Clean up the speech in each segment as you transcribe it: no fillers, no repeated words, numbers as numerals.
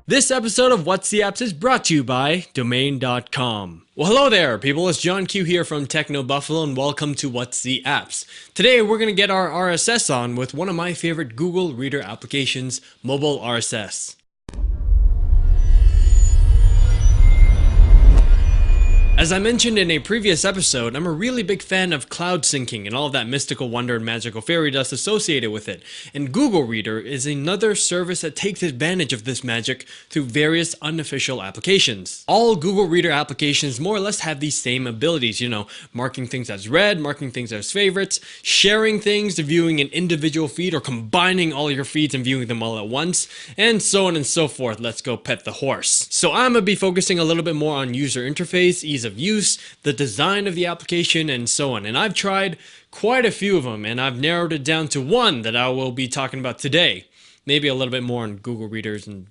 This episode of What's the Apps is brought to you by Domain.com. Well, hello there, people. It's John Q here from Techno Buffalo, and welcome to What's the Apps. Today, we're going to get our RSS on with one of my favorite Google Reader applications, MobileRSS. As I mentioned in a previous episode, I'm a really big fan of cloud syncing and all of that mystical wonder and magical fairy dust associated with it. And Google Reader is another service that takes advantage of this magic through various unofficial applications. All Google Reader applications more or less have these same abilities, marking things as read, marking things as favorites, sharing things, viewing an individual feed, or combining all your feeds and viewing them all at once, and so on and so forth. Let's go pet the horse. So I'm going to be focusing a little bit more on user interface, ease of use, the design of the application, and so on. And I've tried quite a few of them, and I've narrowed it down to one that I will be talking about today. Maybe a little bit more on Google Readers and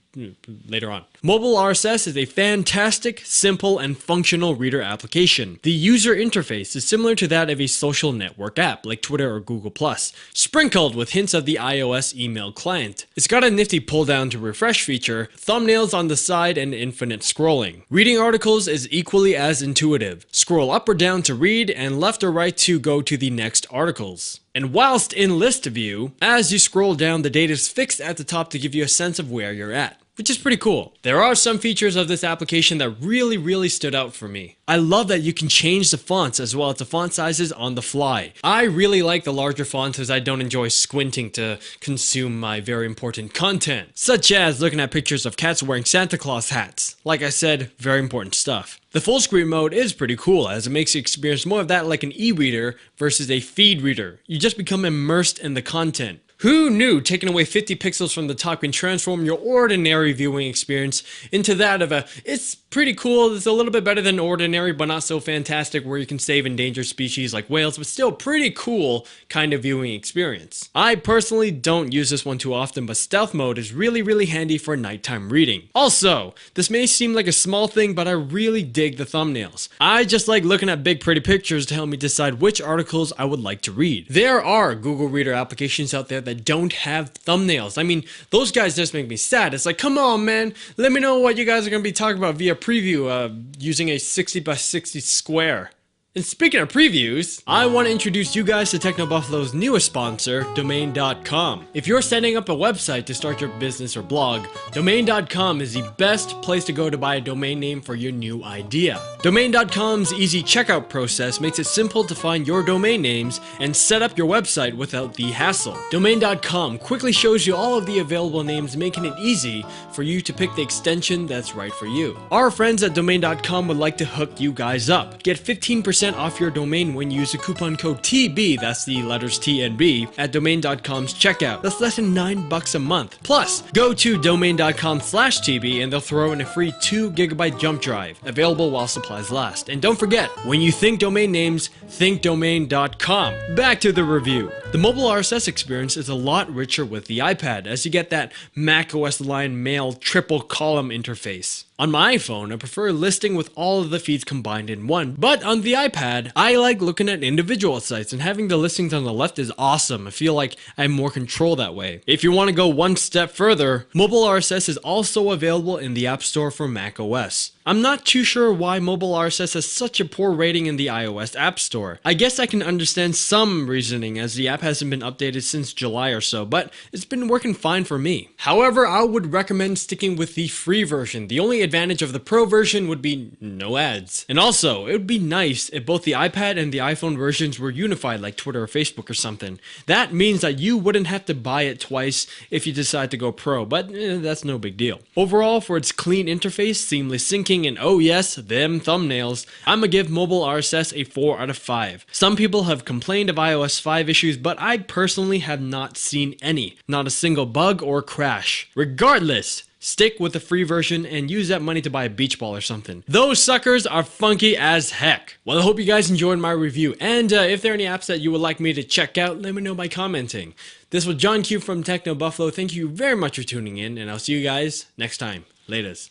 later on. MobileRSS is a fantastic, simple, and functional reader application. The user interface is similar to that of a social network app like Twitter or Google+, sprinkled with hints of the iOS email client. It's got a nifty pull down to refresh feature, thumbnails on the side, and infinite scrolling. Reading articles is equally as intuitive. Scroll up or down to read, and left or right to go to the next articles. And whilst in list view, as you scroll down, the data is fixed at the top to give you a sense of where you're at, which is pretty cool. There are some features of this application that really stood out for me. I love that you can change the fonts as well as the font sizes on the fly. I really like the larger fonts as I don't enjoy squinting to consume my very important content, such as looking at pictures of cats wearing Santa Claus hats. Like I said, very important stuff. The full screen mode is pretty cool as it makes you experience more of that like an e-reader versus a feed reader. You just become immersed in the content. Who knew taking away 50 pixels from the top can transform your ordinary viewing experience into that of it's pretty cool, it's a little bit better than ordinary but not so fantastic, where you can save endangered species like whales, but still pretty cool kind of viewing experience. I personally don't use this one too often, but stealth mode is really handy for nighttime reading. Also, this may seem like a small thing, but I really dig the thumbnails. I just like looking at big pretty pictures to help me decide which articles I would like to read. There are Google Reader applications out there that don't have thumbnails. I mean, those guys just make me sad. It's like, come on, man, let me know what you guys are going to be talking about via preview using a 60 by 60 square. And speaking of previews, I want to introduce you guys to Techno Buffalo's newest sponsor, Domain.com. If you're setting up a website to start your business or blog, Domain.com is the best place to go to buy a domain name for your new idea. Domain.com's easy checkout process makes it simple to find your domain names and set up your website without the hassle. Domain.com quickly shows you all of the available names, making it easy for you to pick the extension that's right for you. Our friends at Domain.com would like to hook you guys up. Get 15% off your domain when you use the coupon code TB, that's the letters T and B, at Domain.com's checkout. That's less than $9 a month. Plus, go to Domain.com/TB and they'll throw in a free 2 GB jump drive, available while supplies last. And don't forget, when you think domain names, think Domain.com. Back to the review. The MobileRSS experience is a lot richer with the iPad, as you get that macOS Lion Mail triple column interface. On my iPhone, I prefer listing with all of the feeds combined in one, but on the iPad, I like looking at individual sites, and having the listings on the left is awesome. I feel like I have more control that way. If you want to go one step further, MobileRSS is also available in the App Store for macOS. I'm not too sure why MobileRSS has such a poor rating in the iOS App Store. I guess I can understand some reasoning as the app hasn't been updated since July or so, but it's been working fine for me. However, I would recommend sticking with the free version. The only advantage of the pro version would be no ads. And also, it would be nice if both the iPad and the iPhone versions were unified like Twitter or Facebook or something. That means that you wouldn't have to buy it twice if you decide to go pro, but that's no big deal. Overall, for its clean interface, seamless syncing, and oh yes, them thumbnails, I'ma give MobileRSS a 4 out of 5. Some people have complained of iOS 5 issues, but I personally have not seen any. Not a single bug or crash. Regardless, stick with the free version and use that money to buy a beach ball or something. Those suckers are funky as heck. Well, I hope you guys enjoyed my review, and if there are any apps that you would like me to check out, let me know by commenting. This was John Q from Techno Buffalo. Thank you very much for tuning in, and I'll see you guys next time. Laters.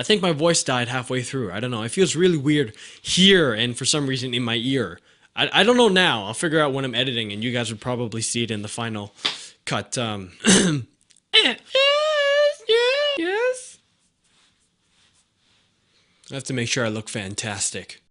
I think my voice died halfway through. I don't know. It feels really weird here and for some reason in my ear. I don't know now. I'll figure out when I'm editing and you guys would probably see it in the final cut. Yes, yes. I have to make sure I look fantastic.